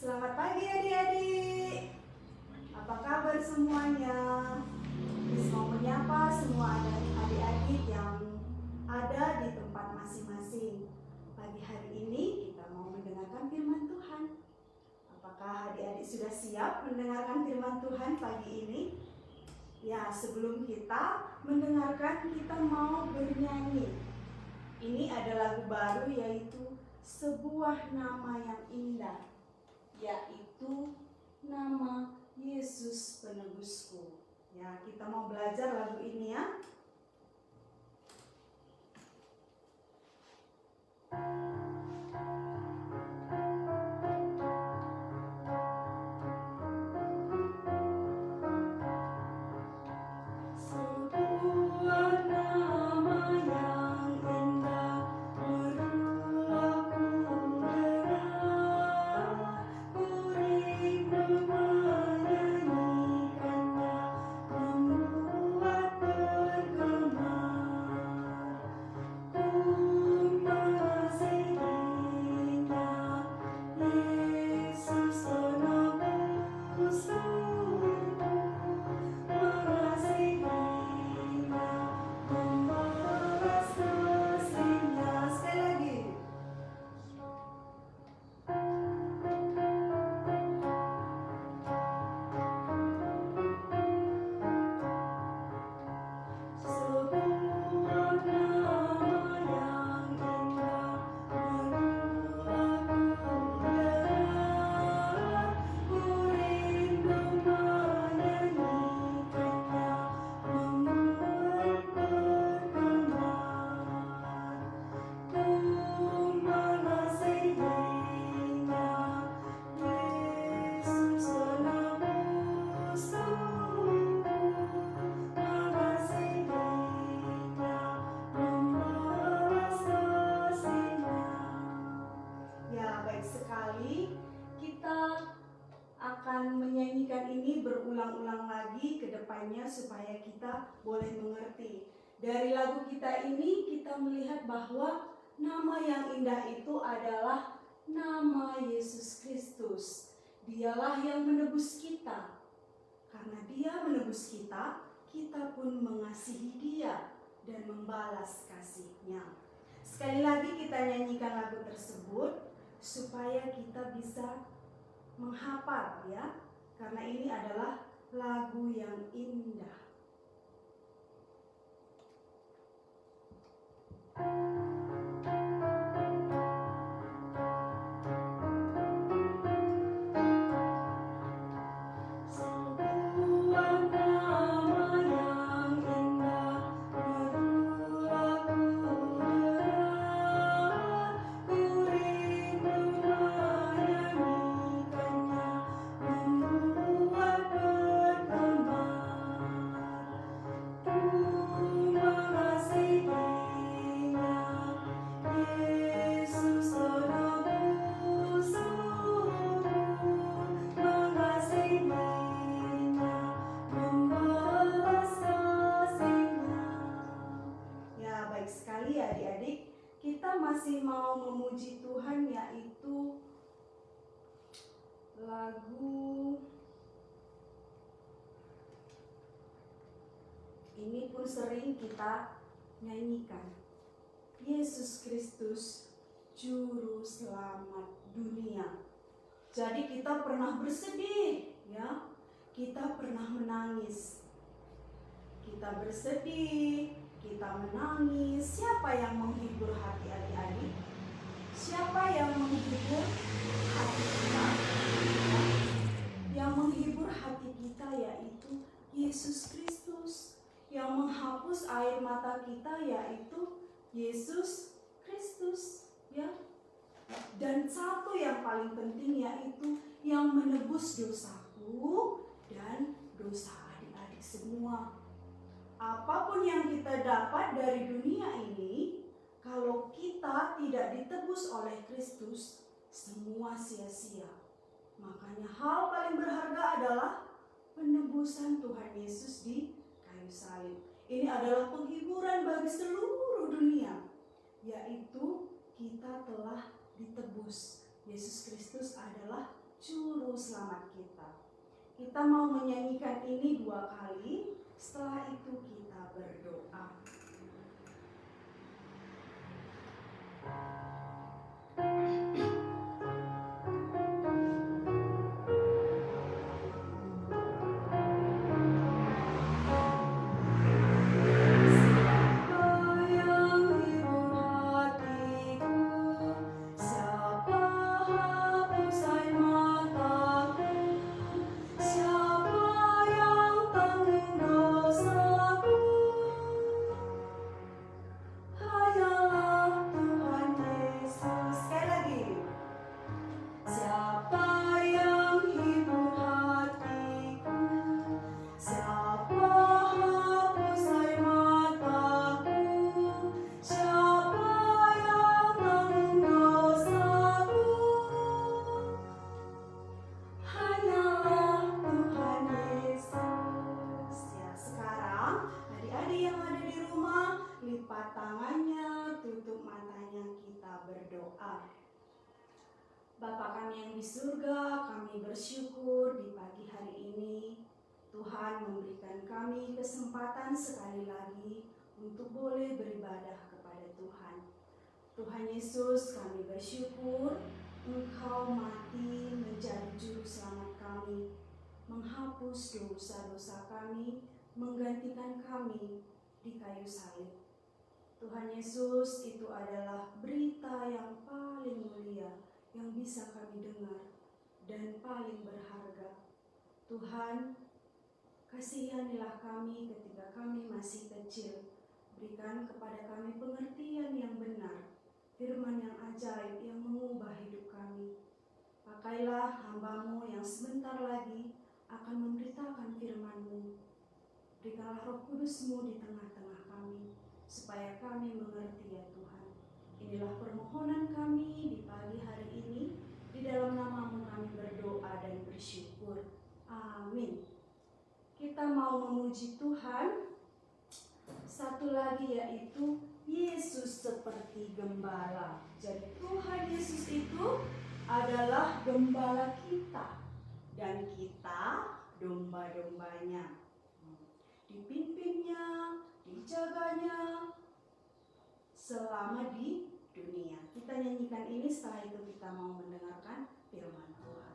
Selamat pagi adik-adik. Apa kabar semuanya? Miss mau menyapa semua adik-adik yang ada di tempat masing-masing. Pagi hari ini kita mau mendengarkan firman Tuhan. Apakah adik-adik sudah siap mendengarkan firman Tuhan pagi ini? Ya, sebelum kita mendengarkan, kita mau bernyanyi. Ini ada lagu baru yaitu Sebuah Nama Yang Indah, yaitu nama Yesus Penebusku. Ya, kita mau belajar lagu ini ya. Sebuah nama yang indah berulah ku dengar, ku rindu menyanyikannya, membuat bergema. Ku mengasihinya, Yesus penebusku. Mengasihinya, membalas kasih-Nya. Sekali lagi. Sebuah nama yang indah berulah ku dengar, ku rindu menyanyikannya, membuat bergema. Ku mengasihinya, Yesus penebusku. Mengasihinya, membalas kasih-Nya. Ya, baik sekali. Kita akan menyanyikan ini berulang-ulang lagi ke depannya supaya kita boleh mengerti. Dari lagu kita ini kita melihat bahwa nama yang indah itu adalah nama Yesus Kristus. Dialah yang menebus kita. Karena Dia menebus kita, kita pun mengasihi Dia dan membalas kasih-Nya. Sekali lagi kita nyanyikan lagu tersebut supaya kita bisa menghafal ya. Karena ini adalah lagu yang indah. Sebuah nama yang indah berulah ku dengar, ku rindu menyanyikannya, membuat bergema. Ku mengasihinya, Yesus penebusku. Mengasihinya, membalas kasih-Nya. Ya, baik sekali adik-adik. Kita masih mau memuji Tuhan, yaitu lagu ini pun sering kita nyanyikan. Yesus Kristus, Juru Selamat dunia. Jadi kita pernah bersedih, ya. Kita pernah menangis. Kita bersedih, kita menangis. Siapa yang menghibur hati adik-adik? Siapa yang menghibur hati kita? Yang menghibur hati kita yaitu Yesus Kristus. Yang menghapus air mata kita yaitu Yesus Kristus, ya. Dan satu yang paling penting yaitu yang menebus dosaku dan dosa adik-adik semua. Apapun yang kita dapat dari dunia ini, kalau kita tidak ditebus oleh Kristus, semua sia-sia. Makanya hal paling berharga adalah penebusan Tuhan Yesus di kayu salib. Ini adalah penghiburan bagi seluruh dunia, yaitu kita telah ditebus. Yesus Kristus adalah Juru Selamat kita. Kita mau menyanyikan ini 2 kali, setelah itu kita berdoa. Bapa kami yang di surga, kami bersyukur di pagi hari ini Tuhan memberikan kami kesempatan sekali lagi untuk boleh beribadah kepada Tuhan. Tuhan Yesus, kami bersyukur Engkau mati menjadi juru selamat kami, menghapus dosa-dosa kami, menggantikan kami di kayu salib. Tuhan Yesus, itu adalah berita yang paling mulia yang bisa kami dengar dan paling berharga. Tuhan, kasihanilah kami ketika kami masih kecil. Berikan kepada kami pengertian yang benar, firman yang ajaib yang mengubah hidup kami. Pakailah hamba-Mu yang sebentar lagi akan memberitakan firman-Mu. Berikanlah Roh Kudus-Mu di tengah-tengah kami, supaya kami mengerti ya Tuhan. Inilah permohonan kami di pagi hari ini, di dalam nama-Mu kami berdoa dan bersyukur. Amin. Kita mau memuji Tuhan. Satu lagi yaitu Yesus seperti gembala. Jadi Tuhan Yesus itu adalah gembala kita dan kita domba-dombanya. Dipimpinnya, dijaganya selama di dunia. Kita nyanyikan ini, setelah itu kita mau mendengarkan firman Tuhan.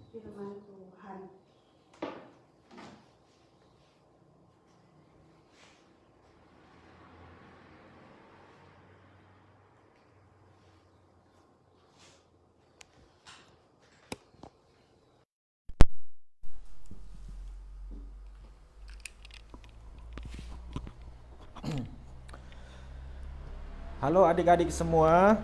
Firman Tuhan. Halo adik-adik semua,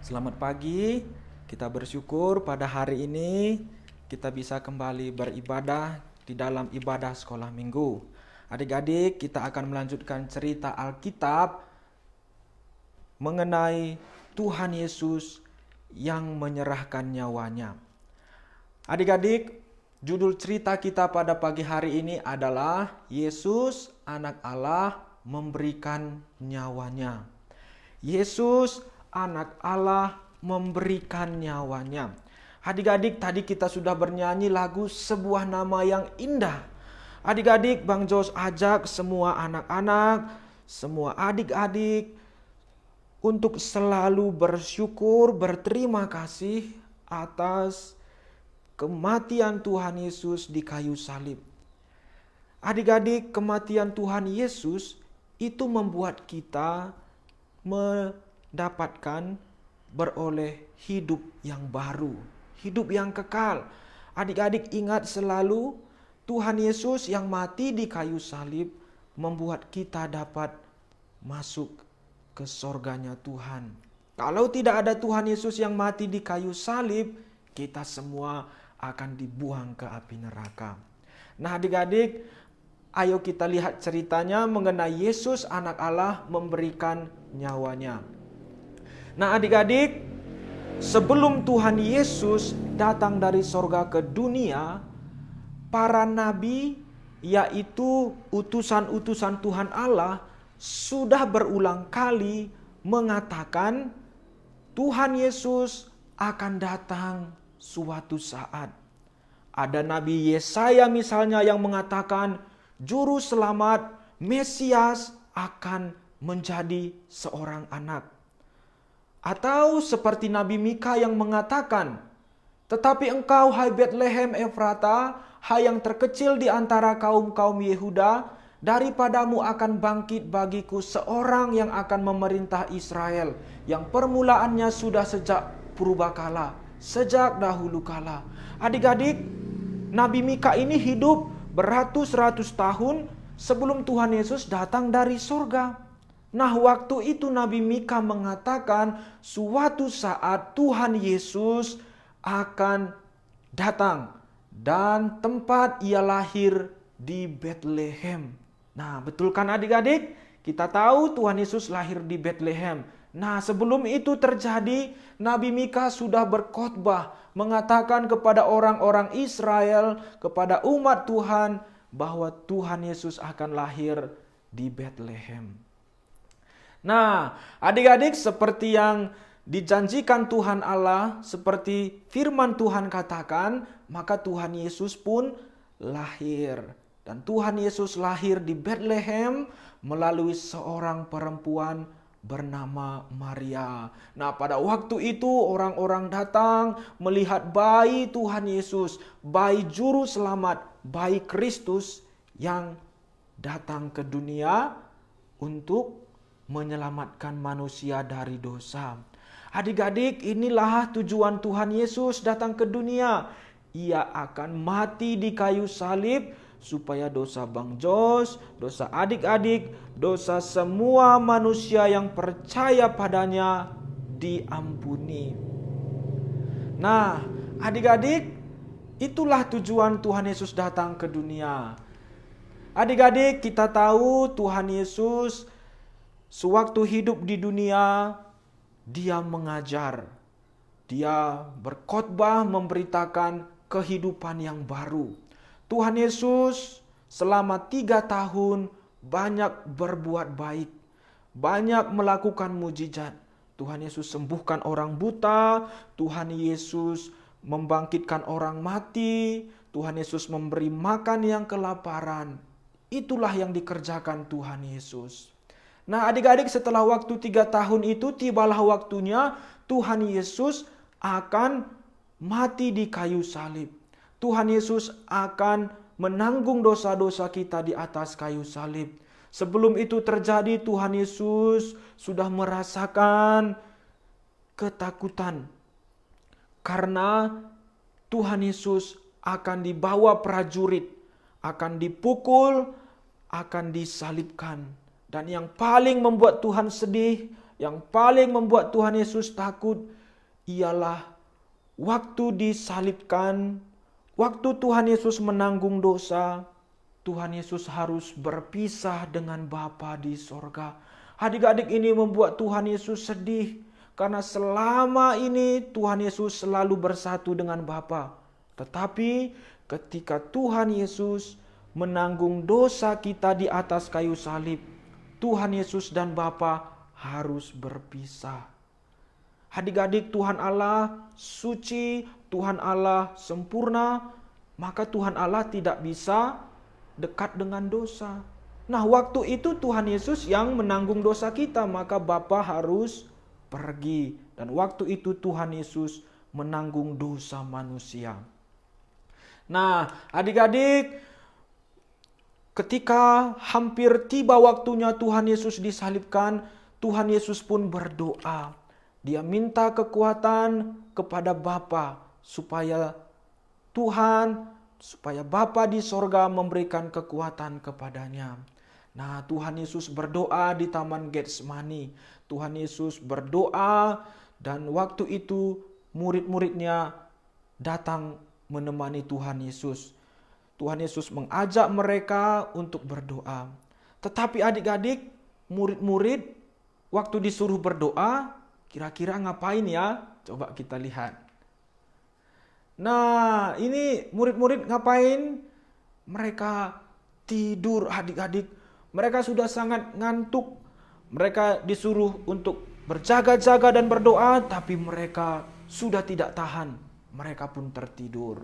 selamat pagi. Kita bersyukur pada hari ini kita bisa kembali beribadah di dalam ibadah sekolah minggu. Adik-adik, kita akan melanjutkan cerita Alkitab mengenai Tuhan Yesus yang menyerahkan nyawanya. Adik-adik, judul cerita kita pada pagi hari ini adalah Yesus, Anak Allah, memberikan nyawanya. Yesus, Anak Allah, memberikan nyawanya. Adik-adik, tadi kita sudah bernyanyi lagu Sebuah Nama yang Indah. Adik-adik, Bang Jos ajak semua anak-anak, semua adik-adik untuk selalu bersyukur, berterima kasih atas kematian Tuhan Yesus di kayu salib. Adik-adik, kematian Tuhan Yesus itu membuat kita mendapatkan beroleh hidup yang baru, hidup yang kekal. Adik-adik ingat selalu Tuhan Yesus yang mati di kayu salib membuat kita dapat masuk ke sorganya Tuhan. Kalau tidak ada Tuhan Yesus yang mati di kayu salib, kita semua akan dibuang ke api neraka. Nah adik-adik, ayo kita lihat ceritanya mengenai Yesus anak Allah memberikan nyawanya. Nah adik-adik, sebelum Tuhan Yesus datang dari sorga ke dunia, para nabi, yaitu utusan-utusan Tuhan Allah, sudah berulang kali mengatakan Tuhan Yesus akan datang suatu saat. Ada Nabi Yesaya misalnya yang mengatakan Juru Selamat, Mesias akan menjadi seorang anak. Atau seperti Nabi Mika yang mengatakan, tetapi engkau hai Betlehem Efrata, hai yang terkecil di antara kaum-kaum Yehuda, daripadamu akan bangkit bagiku seorang yang akan memerintah Israel, yang permulaannya sudah sejak purbakala, sejak dahulu kala. Adik-adik, Nabi Mika ini hidup beratus-ratus tahun sebelum Tuhan Yesus datang dari surga. Nah, waktu itu Nabi Mika mengatakan suatu saat Tuhan Yesus akan datang dan tempat ia lahir di Betlehem. Nah, betul kan adik-adik? Kita tahu Tuhan Yesus lahir di Betlehem. Nah, sebelum itu terjadi, Nabi Mika sudah berkhotbah mengatakan kepada orang-orang Israel, kepada umat Tuhan, bahwa Tuhan Yesus akan lahir di Betlehem. Nah, adik-adik, seperti yang dijanjikan Tuhan Allah, seperti firman Tuhan katakan, maka Tuhan Yesus pun lahir. Dan Tuhan Yesus lahir di Betlehem melalui seorang perempuan bernama Maria. Nah, pada waktu itu orang-orang datang melihat bayi Tuhan Yesus, bayi juru selamat, bayi Kristus yang datang ke dunia untuk menyelamatkan manusia dari dosa. Adik-adik, inilah tujuan Tuhan Yesus datang ke dunia. Ia akan mati di kayu salib supaya dosa Bang Jos, dosa adik-adik, dosa semua manusia yang percaya padanya diampuni. Nah, adik-adik, itulah tujuan Tuhan Yesus datang ke dunia. Adik-adik, kita tahu Tuhan Yesus sewaktu hidup di dunia, dia mengajar, dia berkhotbah memberitakan kehidupan yang baru. Tuhan Yesus selama 3 tahun banyak berbuat baik, banyak melakukan mujizat. Tuhan Yesus sembuhkan orang buta, Tuhan Yesus membangkitkan orang mati, Tuhan Yesus memberi makan yang kelaparan. Itulah yang dikerjakan Tuhan Yesus. Nah adik-adik, setelah waktu 3 tahun itu tibalah waktunya Tuhan Yesus akan mati di kayu salib. Tuhan Yesus akan menanggung dosa-dosa kita di atas kayu salib. Sebelum itu terjadi, Tuhan Yesus sudah merasakan ketakutan. Karena Tuhan Yesus akan dibawa prajurit, akan dipukul, akan disalibkan. Dan yang paling membuat Tuhan sedih, yang paling membuat Tuhan Yesus takut, ialah waktu disalibkan, waktu Tuhan Yesus menanggung dosa, Tuhan Yesus harus berpisah dengan Bapa di sorga. Adik-adik, ini membuat Tuhan Yesus sedih. Karena selama ini Tuhan Yesus selalu bersatu dengan Bapa. Tetapi ketika Tuhan Yesus menanggung dosa kita di atas kayu salib, Tuhan Yesus dan Bapa harus berpisah. Adik-adik, Tuhan Allah suci, Tuhan Allah sempurna, maka Tuhan Allah tidak bisa dekat dengan dosa. Nah, waktu itu Tuhan Yesus yang menanggung dosa kita, maka Bapa harus pergi. Dan waktu itu Tuhan Yesus menanggung dosa manusia. Nah, adik-adik, ketika hampir tiba waktunya Tuhan Yesus disalibkan, Tuhan Yesus pun berdoa. Dia minta kekuatan kepada Bapa supaya Bapa di sorga memberikan kekuatan kepadanya. Nah, Tuhan Yesus berdoa di Taman Getsemani. Tuhan Yesus berdoa dan waktu itu murid-muridnya datang menemani Tuhan Yesus. Tuhan Yesus mengajak mereka untuk berdoa. Tetapi adik-adik, murid-murid waktu disuruh berdoa, kira-kira ngapain ya? Coba kita lihat. Nah, ini murid-murid ngapain? Mereka tidur adik-adik. Mereka sudah sangat ngantuk. Mereka disuruh untuk berjaga-jaga dan berdoa, tapi mereka sudah tidak tahan. Mereka pun tertidur.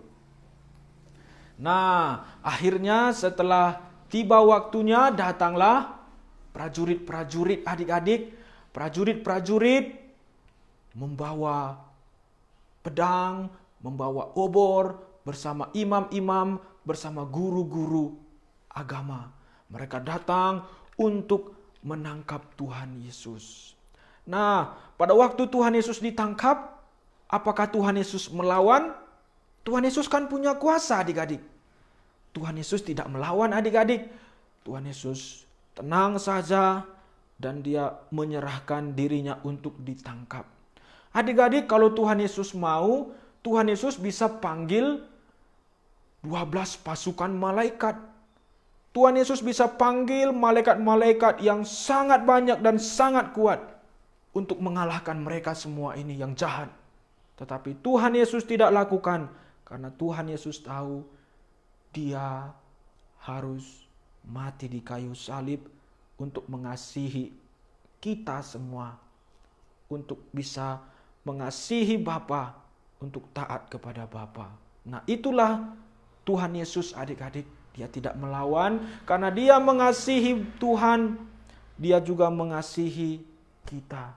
Nah, akhirnya setelah tiba waktunya datanglah prajurit-prajurit adik-adik. Prajurit-prajurit membawa pedang, membawa obor bersama imam-imam, bersama guru-guru agama. Mereka datang untuk menangkap Tuhan Yesus. Nah, pada waktu Tuhan Yesus ditangkap, apakah Tuhan Yesus melawan? Tuhan Yesus kan punya kuasa adik-adik. Tuhan Yesus tidak melawan adik-adik. Tuhan Yesus tenang saja dan dia menyerahkan dirinya untuk ditangkap. Adik-adik, kalau Tuhan Yesus mau, Tuhan Yesus bisa panggil 12 pasukan malaikat. Tuhan Yesus bisa panggil malaikat-malaikat yang sangat banyak dan sangat kuat untuk mengalahkan mereka semua ini yang jahat. Tetapi Tuhan Yesus tidak lakukan karena Tuhan Yesus tahu dia harus mati di kayu salib untuk mengasihi kita semua, untuk bisa mengasihi Bapa, untuk taat kepada Bapa. Nah, itulah Tuhan Yesus adik-adik. Dia tidak melawan karena dia mengasihi Tuhan, dia juga mengasihi kita.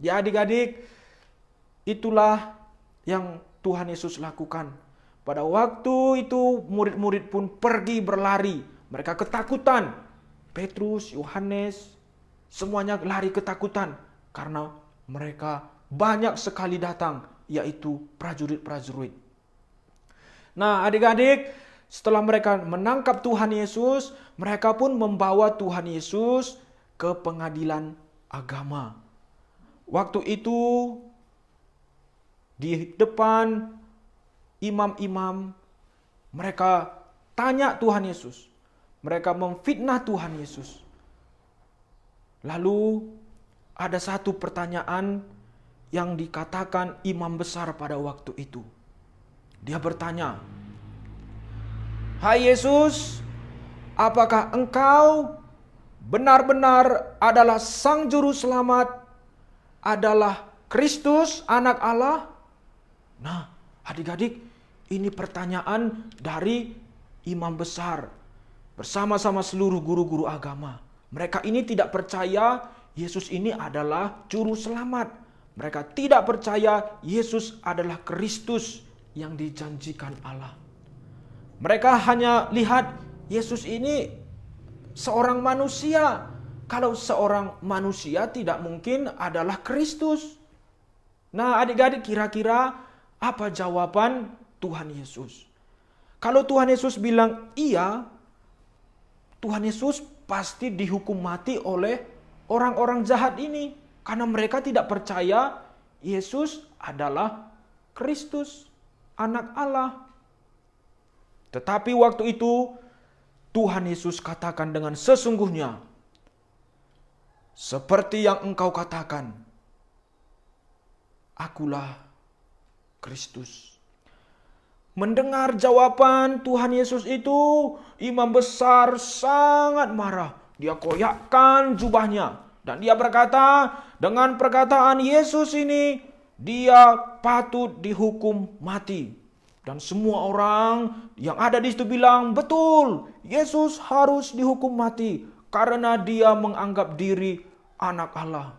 Ya adik-adik, itulah yang Tuhan Yesus lakukan. Pada waktu itu murid-murid pun pergi berlari. Mereka ketakutan. Petrus, Yohanes, semuanya lari ketakutan. Karena mereka banyak sekali datang, yaitu prajurit-prajurit. Nah adik-adik, setelah mereka menangkap Tuhan Yesus, mereka pun membawa Tuhan Yesus ke pengadilan agama. Waktu itu di depan imam-imam, mereka tanya Tuhan Yesus. Mereka memfitnah Tuhan Yesus. Lalu ada satu pertanyaan yang dikatakan imam besar pada waktu itu. Dia bertanya, "Hai Yesus, apakah engkau benar-benar adalah Sang Juru Selamat, adalah Kristus, Anak Allah?" Nah, adik-adik, ini pertanyaan dari imam besar bersama-sama seluruh guru-guru agama. Mereka ini tidak percaya Yesus ini adalah Juru Selamat. Mereka tidak percaya Yesus adalah Kristus yang dijanjikan Allah. Mereka hanya lihat Yesus ini seorang manusia. Kalau seorang manusia tidak mungkin adalah Kristus. Nah adik-adik, kira-kira apa jawaban Tuhan Yesus? Kalau Tuhan Yesus bilang iya, Tuhan Yesus pasti dihukum mati oleh orang-orang jahat ini. Karena mereka tidak percaya Yesus adalah Kristus, Anak Allah. Tetapi waktu itu Tuhan Yesus katakan dengan sesungguhnya, "Seperti yang engkau katakan, akulah Kristus." Mendengar jawaban Tuhan Yesus itu, imam besar sangat marah. Dia koyakkan jubahnya dan dia berkata, dengan perkataan Yesus ini, dia patut dihukum mati. Dan semua orang yang ada di situ bilang, betul, Yesus harus dihukum mati karena dia menganggap diri anak Allah.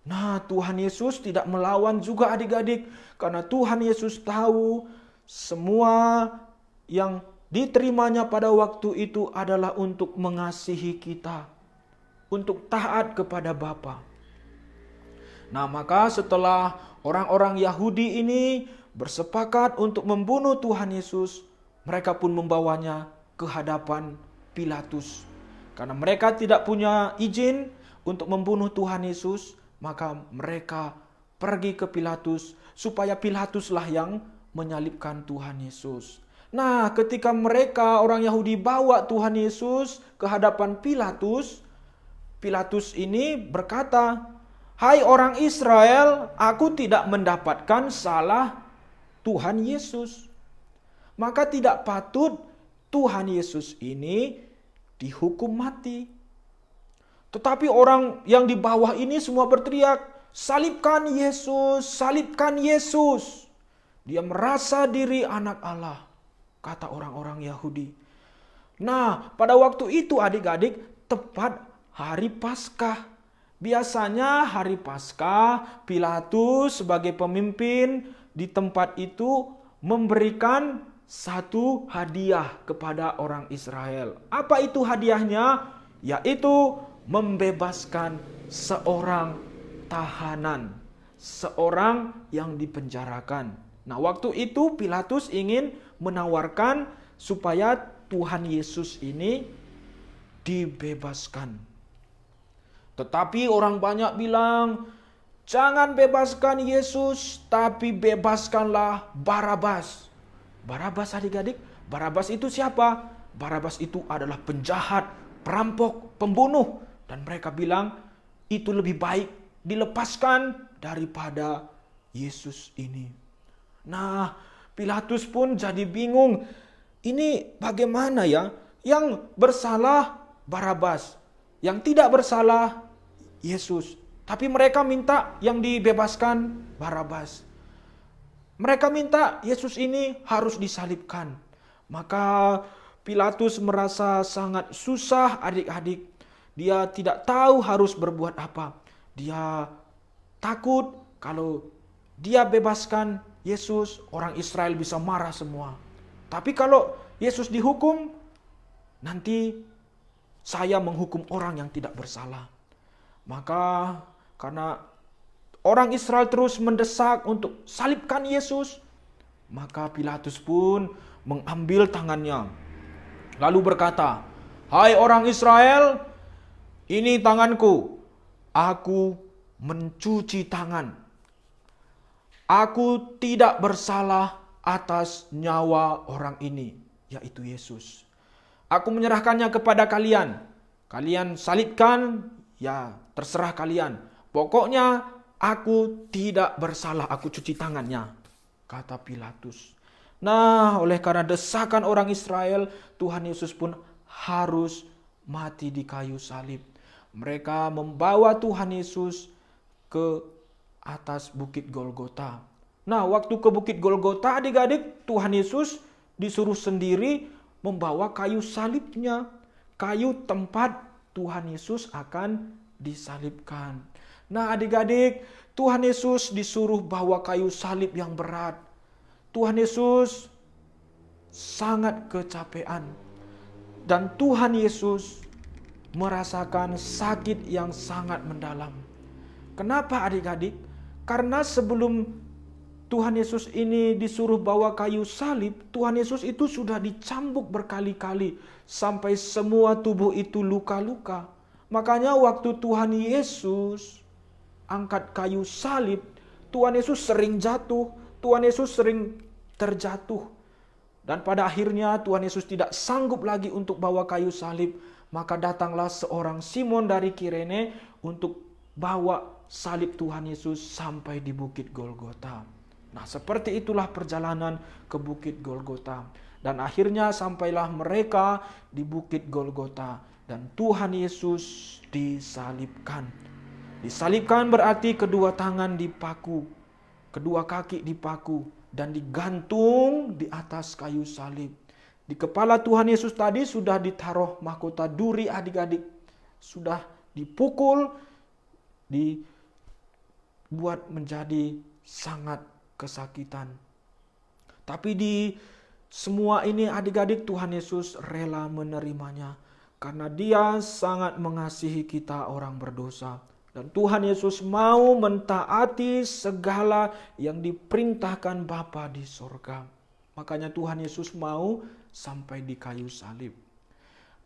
Nah, Tuhan Yesus tidak melawan juga adik-adik, karena Tuhan Yesus tahu semua yang diterimanya pada waktu itu adalah untuk mengasihi kita, untuk taat kepada Bapa. Nah, maka setelah orang-orang Yahudi ini bersepakat untuk membunuh Tuhan Yesus, mereka pun membawanya ke hadapan Pilatus. Karena mereka tidak punya izin untuk membunuh Tuhan Yesus, maka mereka pergi ke Pilatus supaya Pilatuslah yang menyalibkan Tuhan Yesus. Nah, ketika mereka orang Yahudi bawa Tuhan Yesus ke hadapan Pilatus, Pilatus ini berkata, "Hai orang Israel, aku tidak mendapatkan salah Tuhan Yesus. Maka tidak patut Tuhan Yesus ini dihukum mati." Tetapi orang yang di bawah ini semua berteriak, "Salibkan Yesus, salibkan Yesus. Dia merasa diri anak Allah," kata orang-orang Yahudi. Nah, pada waktu itu adik-adik, tepat hari Paskah. Biasanya hari Paskah, Pilatus sebagai pemimpin di tempat itu memberikan satu hadiah kepada orang Israel. Apa itu hadiahnya? Yaitu membebaskan seorang tahanan, seorang yang dipenjarakan. Nah, waktu itu Pilatus ingin menawarkan supaya Tuhan Yesus ini dibebaskan. Tetapi orang banyak bilang, "Jangan bebaskan Yesus, tapi bebaskanlah Barabas." Barabas adik-adik, Barabas itu siapa? Barabas itu adalah penjahat, perampok, pembunuh. Dan mereka bilang, itu lebih baik dilepaskan daripada Yesus ini. Nah, Pilatus pun jadi bingung. Ini bagaimana ya? Yang bersalah Barabas, yang tidak bersalah Yesus. Tapi mereka minta yang dibebaskan Barabas. Mereka minta Yesus ini harus disalibkan. Maka Pilatus merasa sangat susah adik-adik. Dia tidak tahu harus berbuat apa. Dia takut kalau dia bebaskan Yesus, orang Israel bisa marah semua. Tapi kalau Yesus dihukum, nanti saya menghukum orang yang tidak bersalah. Maka karena orang Israel terus mendesak untuk salibkan Yesus, maka Pilatus pun mengambil tangannya, lalu berkata, "Hai orang Israel, ini tanganku, aku mencuci tangan. Aku tidak bersalah atas nyawa orang ini," yaitu Yesus. "Aku menyerahkannya kepada kalian. Kalian salibkan, ya terserah kalian. Pokoknya aku tidak bersalah, aku cuci tangannya," kata Pilatus. Nah, oleh karena desakan orang Israel, Tuhan Yesus pun harus mati di kayu salib. Mereka membawa Tuhan Yesus ke atas bukit Golgota. Nah, waktu ke bukit Golgota adik-adik, Tuhan Yesus disuruh sendiri membawa kayu salibnya. Kayu tempat Tuhan Yesus akan disalibkan. Nah adik-adik, Tuhan Yesus disuruh bawa kayu salib yang berat. Tuhan Yesus sangat kecapean. Dan Tuhan Yesus merasakan sakit yang sangat mendalam. Kenapa adik-adik? Karena sebelum Tuhan Yesus ini disuruh bawa kayu salib, Tuhan Yesus itu sudah dicambuk berkali-kali sampai semua tubuh itu luka-luka. Makanya waktu Tuhan Yesus angkat kayu salib, Tuhan Yesus sering jatuh, Tuhan Yesus sering terjatuh. Dan pada akhirnya Tuhan Yesus tidak sanggup lagi untuk bawa kayu salib, maka datanglah seorang Simon dari Kirene untuk bawa salib Tuhan Yesus sampai di bukit Golgota. Nah, seperti itulah perjalanan ke bukit Golgota. Dan akhirnya sampailah mereka di bukit Golgota dan Tuhan Yesus disalibkan. Disalibkan berarti kedua tangan dipaku, kedua kaki dipaku dan digantung di atas kayu salib. Di kepala Tuhan Yesus tadi sudah ditaruh mahkota duri adik-adik. Sudah dipukul, buat menjadi sangat kesakitan. Tapi di semua ini adik-adik Tuhan Yesus rela menerimanya. Karena Dia sangat mengasihi kita orang berdosa. Dan Tuhan Yesus mau mentaati segala yang diperintahkan Bapa di sorga. Makanya Tuhan Yesus mau sampai di kayu salib.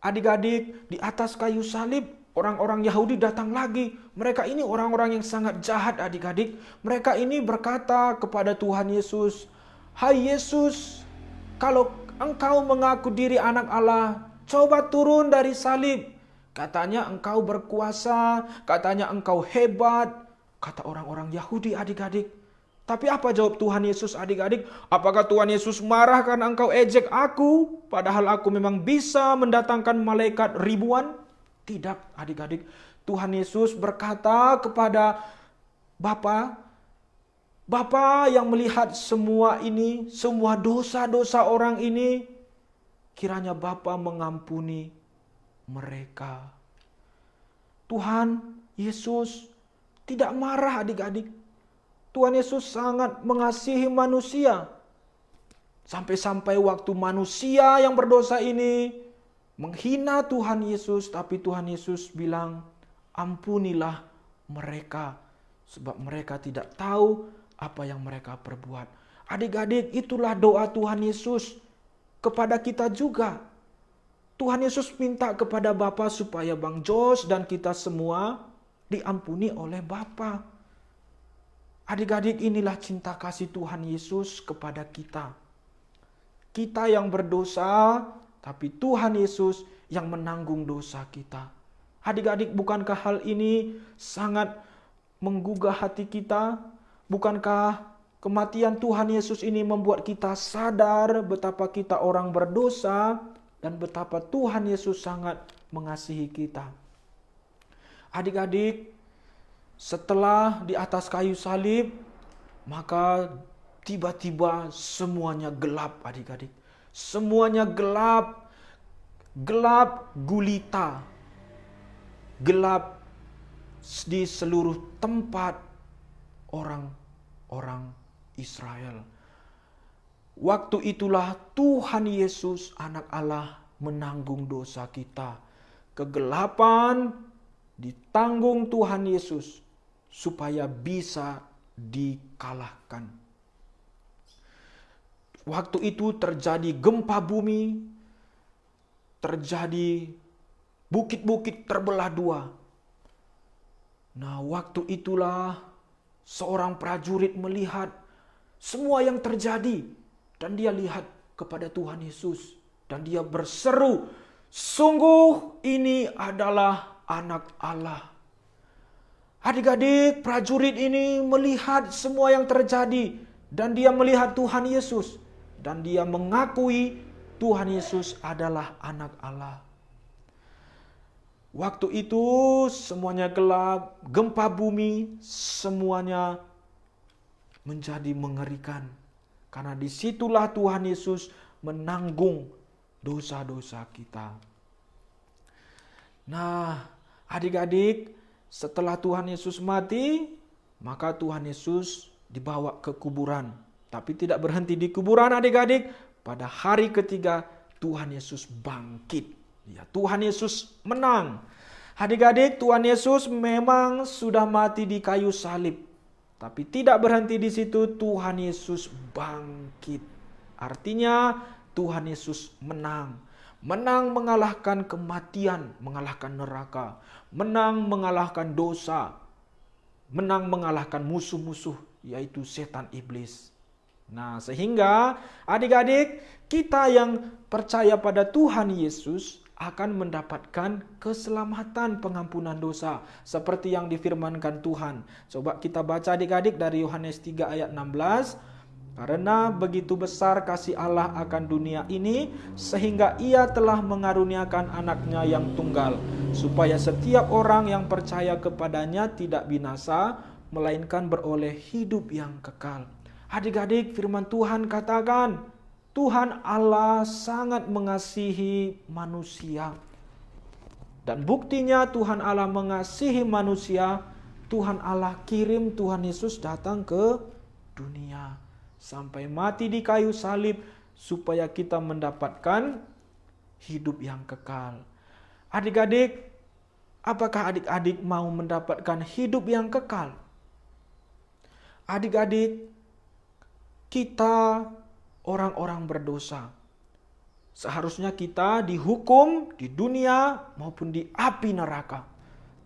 Adik-adik, di atas kayu salib orang-orang Yahudi datang lagi. Mereka ini orang-orang yang sangat jahat adik-adik. Mereka ini berkata kepada Tuhan Yesus, "Hai Yesus, kalau engkau mengaku diri anak Allah, coba turun dari salib. Katanya engkau berkuasa, katanya engkau hebat." Kata orang-orang Yahudi adik-adik. Tapi apa jawab Tuhan Yesus adik-adik? Apakah Tuhan Yesus marah karena engkau ejek aku? Padahal aku memang bisa mendatangkan malaikat ribuan? Tidak adik-adik. Tuhan Yesus berkata kepada Bapa, Bapa yang melihat semua ini, semua dosa-dosa orang ini, kiranya Bapa mengampuni mereka. Tuhan Yesus tidak marah adik-adik. Tuhan Yesus sangat mengasihi manusia. Sampai-sampai waktu manusia yang berdosa ini menghina Tuhan Yesus, tapi Tuhan Yesus bilang, ampunilah mereka, sebab mereka tidak tahu apa yang mereka perbuat. Adik-adik, itulah doa Tuhan Yesus kepada kita juga. Tuhan Yesus minta kepada Bapa supaya Bang Jos dan kita semua diampuni oleh Bapa. Adik-adik, inilah cinta kasih Tuhan Yesus kepada kita. Kita yang berdosa, tapi Tuhan Yesus yang menanggung dosa kita. Adik-adik, bukankah hal ini sangat menggugah hati kita? Bukankah kematian Tuhan Yesus ini membuat kita sadar betapa kita orang berdosa dan betapa Tuhan Yesus sangat mengasihi kita? Adik-adik, setelah di atas kayu salib, maka tiba-tiba semuanya gelap adik-adik. Semuanya gelap, gelap gulita, gelap di seluruh tempat orang-orang Israel. Waktu itulah Tuhan Yesus anak Allah menanggung dosa kita. Kegelapan ditanggung Tuhan Yesus supaya bisa dikalahkan. Waktu itu terjadi gempa bumi, terjadi bukit-bukit terbelah dua. Nah, waktu itulah seorang prajurit melihat semua yang terjadi dan dia lihat kepada Tuhan Yesus dan dia berseru, "Sungguh ini adalah anak Allah." Adik-adik, prajurit ini melihat semua yang terjadi dan dia melihat Tuhan Yesus dan dia mengakui Tuhan Yesus adalah anak Allah. Waktu itu semuanya gelap, gempa bumi, semuanya menjadi mengerikan. Karena disitulah Tuhan Yesus menanggung dosa-dosa kita. Nah, adik-adik, setelah Tuhan Yesus mati, maka Tuhan Yesus dibawa ke kuburan. Tapi tidak berhenti di kuburan adik-adik. Pada hari ketiga Tuhan Yesus bangkit. Ya, Tuhan Yesus menang. Adik-adik, Tuhan Yesus memang sudah mati di kayu salib. Tapi tidak berhenti di situ, Tuhan Yesus bangkit. Artinya Tuhan Yesus menang. Menang mengalahkan kematian, mengalahkan neraka. Menang mengalahkan dosa. Menang mengalahkan musuh-musuh, yaitu setan iblis. Nah, sehingga adik-adik, kita yang percaya pada Tuhan Yesus akan mendapatkan keselamatan pengampunan dosa. Seperti yang difirmankan Tuhan. Coba kita baca adik-adik dari Yohanes 3 ayat 16. Karena begitu besar kasih Allah akan dunia ini, sehingga Ia telah mengaruniakan anaknya yang tunggal, supaya setiap orang yang percaya kepadanya tidak binasa, melainkan beroleh hidup yang kekal. Adik-adik, firman Tuhan katakan, Tuhan Allah sangat mengasihi manusia. Dan buktinya Tuhan Allah mengasihi manusia Tuhan Allah kirim Tuhan Yesus datang ke dunia. Sampai mati di kayu salib supaya kita mendapatkan hidup yang kekal. Adik-adik, apakah adik-adik mau mendapatkan hidup yang kekal? Adik-adik, kita orang-orang berdosa. Seharusnya kita dihukum di dunia maupun di api neraka.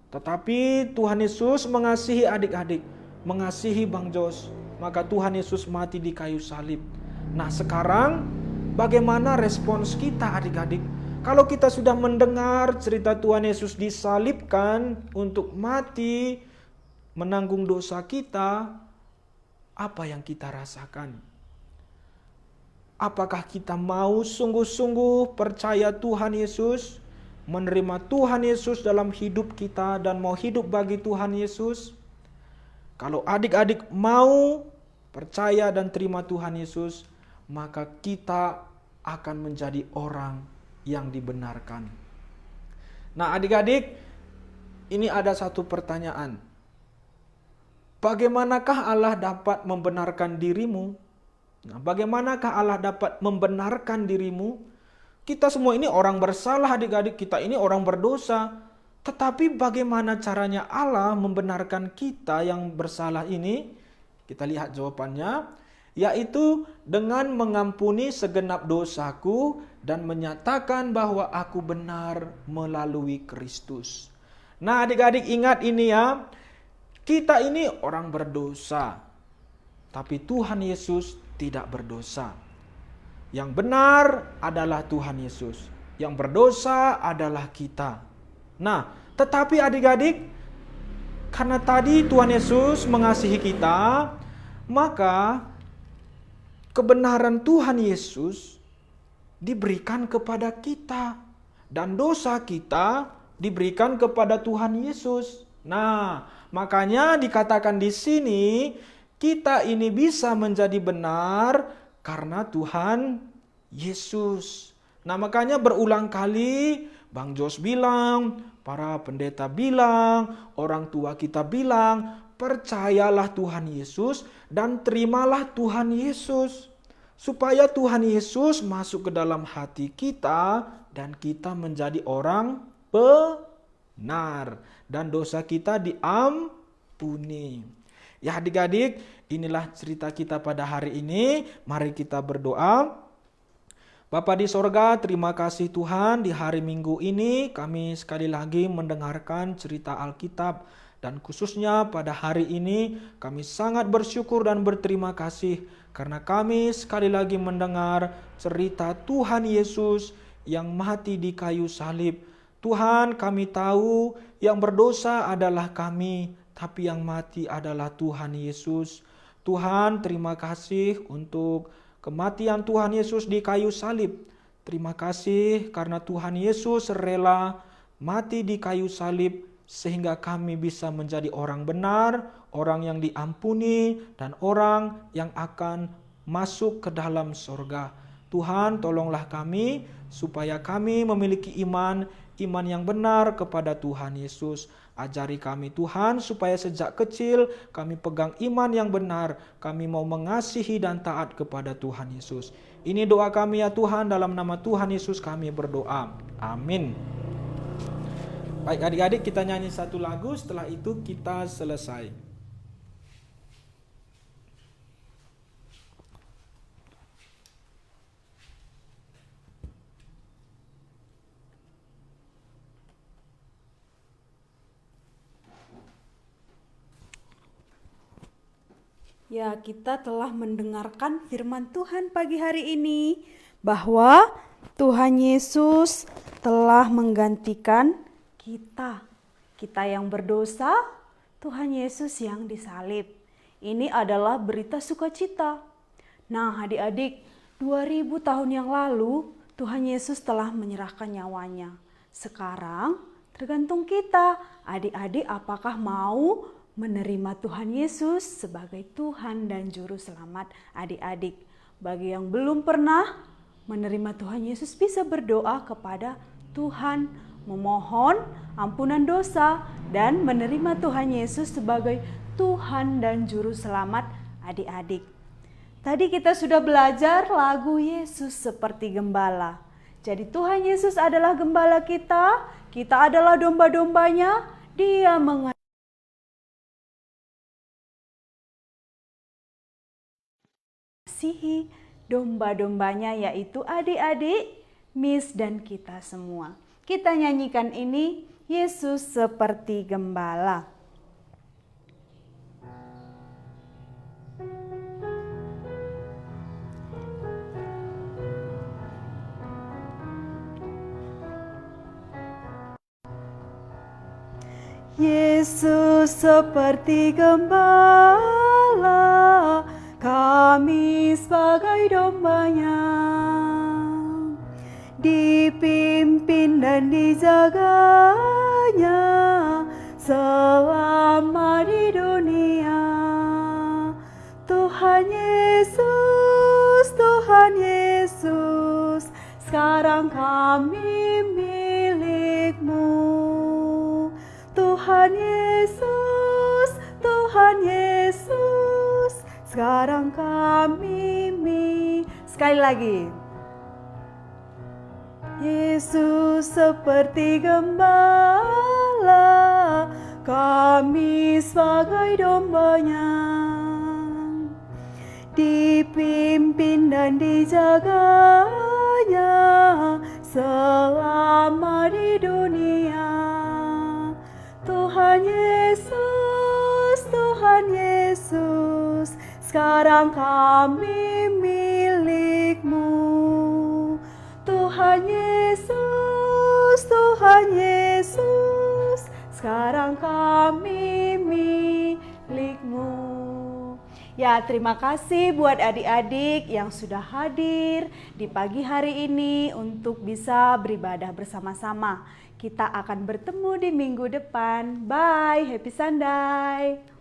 Tetapi Tuhan Yesus mengasihi adik-adik, mengasihi Bang Jos. Maka Tuhan Yesus mati di kayu salib. Nah, sekarang bagaimana respons kita adik-adik? Kalau kita sudah mendengar cerita Tuhan Yesus disalibkan untuk mati, menanggung dosa kita, apa yang kita rasakan? Apakah kita mau sungguh-sungguh percaya Tuhan Yesus, menerima Tuhan Yesus dalam hidup kita dan mau hidup bagi Tuhan Yesus? Kalau adik-adik mau percaya dan terima Tuhan Yesus, maka kita akan menjadi orang yang dibenarkan. Nah, adik-adik, ini ada satu pertanyaan. Bagaimanakah Allah dapat membenarkan dirimu? Nah, bagaimanakah Allah dapat membenarkan dirimu? Kita semua ini orang bersalah adik-adik, kita ini orang berdosa. Tetapi bagaimana caranya Allah membenarkan kita yang bersalah ini? Kita lihat jawabannya, yaitu dengan mengampuni segenap dosaku dan menyatakan bahwa aku benar melalui Kristus. Nah, adik-adik ingat ini ya, kita ini orang berdosa. Tapi Tuhan Yesus tidak berdosa. Yang benar adalah Tuhan Yesus. Yang berdosa adalah kita. Nah, tetapi adik-adik, karena tadi Tuhan Yesus mengasihi kita, maka kebenaran Tuhan Yesus diberikan kepada kita. Dan dosa kita diberikan kepada Tuhan Yesus. Nah, makanya dikatakan di sini, kita ini bisa menjadi benar karena Tuhan Yesus. Nah, makanya berulang kali Bang Jos bilang, para pendeta bilang, orang tua kita bilang, percayalah Tuhan Yesus dan terimalah Tuhan Yesus. Supaya Tuhan Yesus masuk ke dalam hati kita dan kita menjadi orang benar. Dan dosa kita diampuni. Ya adik-adik, inilah cerita kita pada hari ini. Mari kita berdoa. Bapa di sorga, terima kasih Tuhan, di hari Minggu ini kami sekali lagi mendengarkan cerita Alkitab. Dan khususnya pada hari ini kami sangat bersyukur dan berterima kasih karena kami sekali lagi mendengar cerita Tuhan Yesus yang mati di kayu salib. Tuhan, kami tahu yang berdosa adalah kami, tapi yang mati adalah Tuhan Yesus. Tuhan, terima kasih untuk kematian Tuhan Yesus di kayu salib. Terima kasih karena Tuhan Yesus rela mati di kayu salib sehingga kami bisa menjadi orang benar, orang yang diampuni, dan orang yang akan masuk ke dalam sorga. Tuhan, tolonglah kami supaya kami memiliki iman yang benar kepada Tuhan Yesus. Ajari kami Tuhan supaya sejak kecil kami pegang iman yang benar. Kami mau mengasihi dan taat kepada Tuhan Yesus. Ini doa kami ya Tuhan, dalam nama Tuhan Yesus kami berdoa. Amin. Baik adik-adik, kita nyanyi satu lagu, setelah itu kita selesai. Ya, kita telah mendengarkan firman Tuhan pagi hari ini bahwa Tuhan Yesus telah menggantikan kita yang berdosa, Tuhan Yesus yang disalib. Ini adalah berita sukacita. Nah, adik-adik, 2000 tahun yang lalu Tuhan Yesus telah menyerahkan nyawanya. Sekarang tergantung kita, adik-adik apakah mau menerima Tuhan Yesus sebagai Tuhan dan Juru Selamat adik-adik. Bagi yang belum pernah menerima Tuhan Yesus bisa berdoa kepada Tuhan memohon ampunan dosa, dan menerima Tuhan Yesus sebagai Tuhan dan Juru Selamat adik-adik. Tadi kita sudah belajar lagu Yesus seperti gembala. Jadi Tuhan Yesus adalah gembala kita adalah domba-dombanya, Dia mengasihi domba-dombanya, yaitu adik-adik, Miss dan kita semua. Kita nyanyikan ini, Yesus seperti gembala. Yesus seperti gembala, kami sebagai dombanya, dipimpin dan dijaganya selama di dunia. Tuhan Yesus, sekarang kami milik-Mu. Tuhan Yesus, sekarang kami Sekali lagi. Yesus seperti gembala, kami sebagai dombanya, dipimpin dan dijaganya selama di dunia. Tuhan Yesus, sekarang kami milik-Mu. Tuhan Yesus, sekarang kami milik-Mu. Ya, terima kasih buat adik-adik yang sudah hadir di pagi hari ini untuk bisa beribadah bersama-sama. Kita akan bertemu di minggu depan. Bye, happy Sunday.